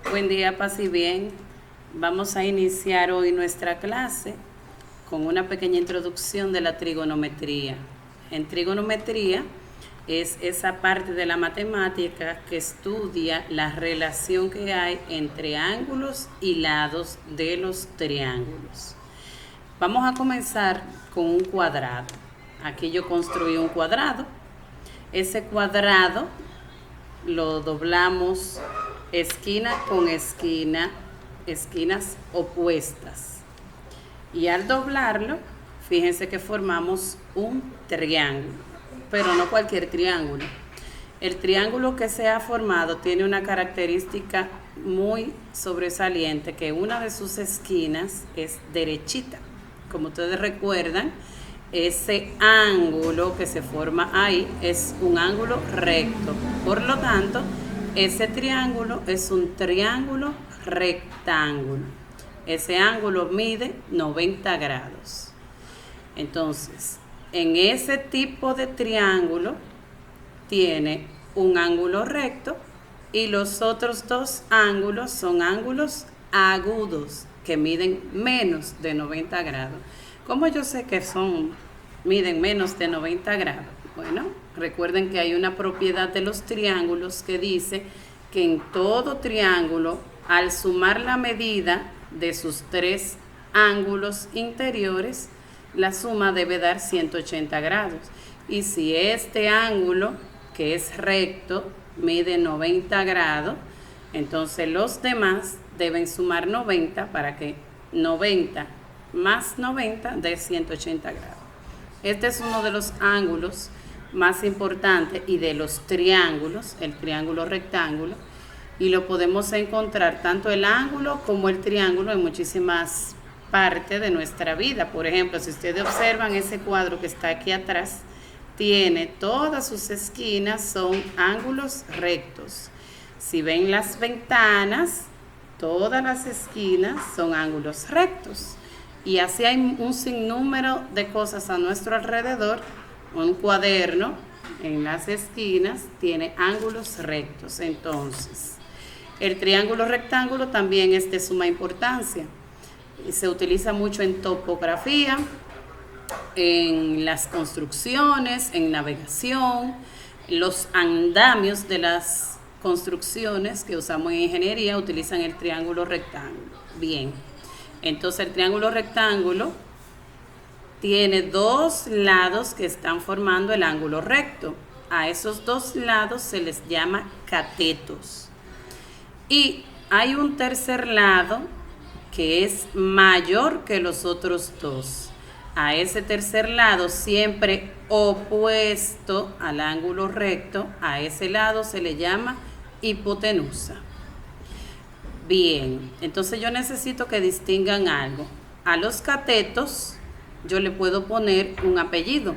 Buen día, paz y bien. Vamos a iniciar hoy nuestra clase con una pequeña introducción de la trigonometría. En trigonometría es esa parte de la matemática que estudia la relación que hay entre ángulos y lados de los triángulos. Vamos a comenzar con un cuadrado. Aquí yo construí un cuadrado. Ese cuadrado lo doblamos esquina con esquina, esquinas opuestas. Y al doblarlo, fíjense que formamos un triángulo, pero no cualquier triángulo. El triángulo que se ha formado tiene una característica muy sobresaliente, que una de sus esquinas es derechita. Como ustedes recuerdan, ese ángulo que se forma ahí es un ángulo recto. Por lo tanto, ese triángulo es un triángulo rectángulo. Ese ángulo mide 90 grados. Entonces, en ese tipo de triángulo tiene un ángulo recto y los otros dos ángulos son ángulos agudos que miden menos de 90 grados. ¿Cómo yo sé que miden menos de 90 grados? Bueno, recuerden que hay una propiedad de los triángulos que dice que en todo triángulo, al sumar la medida de sus tres ángulos interiores, la suma debe dar 180 grados. Y si este ángulo, que es recto, mide 90 grados, entonces los demás deben sumar 90 para que 90 más 90 de 180 grados. Este es uno de los ángulos más importantes y de los triángulos, el triángulo rectángulo, y lo podemos encontrar tanto el ángulo como el triángulo en muchísimas partes de nuestra vida. Por ejemplo, si ustedes observan ese cuadro que está aquí atrás, tiene todas sus esquinas, son ángulos rectos. Si ven las ventanas, todas las esquinas son ángulos rectos. Y así hay un sinnúmero de cosas a nuestro alrededor. Un cuaderno en las esquinas tiene ángulos rectos. Entonces, el triángulo rectángulo también es de suma importancia. Y se utiliza mucho en topografía, en las construcciones, en navegación, los andamios de las construcciones que usamos en ingeniería utilizan el triángulo rectángulo. Bien. Entonces el triángulo rectángulo tiene dos lados que están formando el ángulo recto. A esos dos lados se les llama catetos. Y hay un tercer lado que es mayor que los otros dos. A ese tercer lado, siempre opuesto al ángulo recto, a ese lado se le llama hipotenusa. Bien, entonces yo necesito que distingan algo. A los catetos yo le puedo poner un apellido.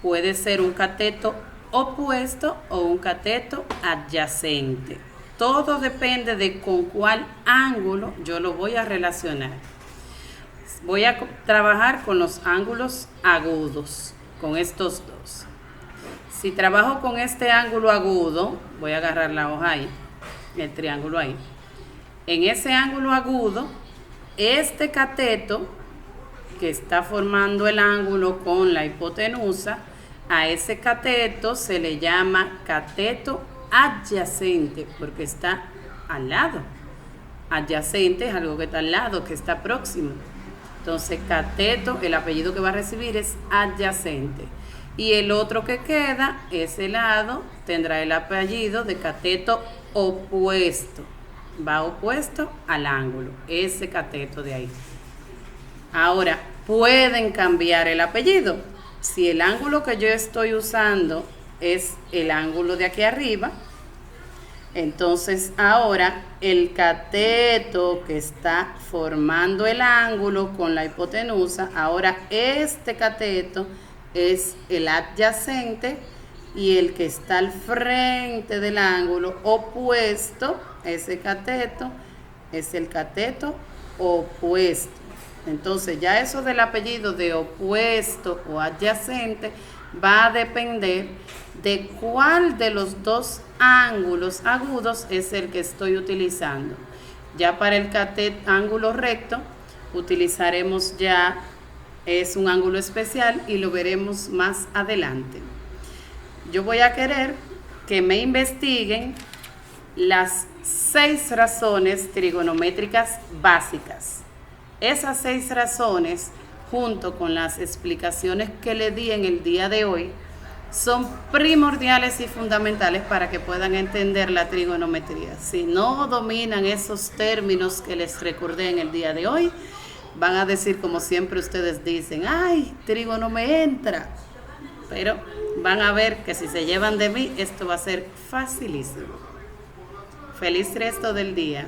Puede ser un cateto opuesto o un cateto adyacente. Todo depende de con cuál ángulo yo lo voy a relacionar. Voy a trabajar con los ángulos agudos, con estos dos. Si trabajo con este ángulo agudo, voy a agarrar la hoja ahí, el triángulo ahí. En ese ángulo agudo, este cateto que está formando el ángulo con la hipotenusa, a ese cateto se le llama cateto adyacente porque está al lado. Adyacente es algo que está al lado, que está próximo. Entonces, cateto, el apellido que va a recibir es adyacente. Y el otro que queda, ese lado, tendrá el apellido de cateto opuesto. Va opuesto al ángulo, ese cateto de ahí. Ahora, pueden cambiar el apellido. Si el ángulo que yo estoy usando es el ángulo de aquí arriba, entonces ahora el cateto que está formando el ángulo con la hipotenusa, ahora este cateto es el adyacente y el que está al frente del ángulo opuesto, ese cateto, es el cateto opuesto. Entonces ya eso del apellido de opuesto o adyacente va a depender de cuál de los dos ángulos agudos es el que estoy utilizando. Ya para el catet ángulo recto utilizaremos es un ángulo especial y lo veremos más adelante. Yo voy a querer que me investiguen las 6 razones trigonométricas básicas. Esas 6 razones, junto con las explicaciones que le di en el día de hoy, son primordiales y fundamentales para que puedan entender la trigonometría. Si no dominan esos términos que les recordé en el día de hoy, van a decir, como siempre ustedes dicen, ay, trigo no me entra. Pero van a ver que si se llevan de mí, esto va a ser facilísimo. Feliz resto del día.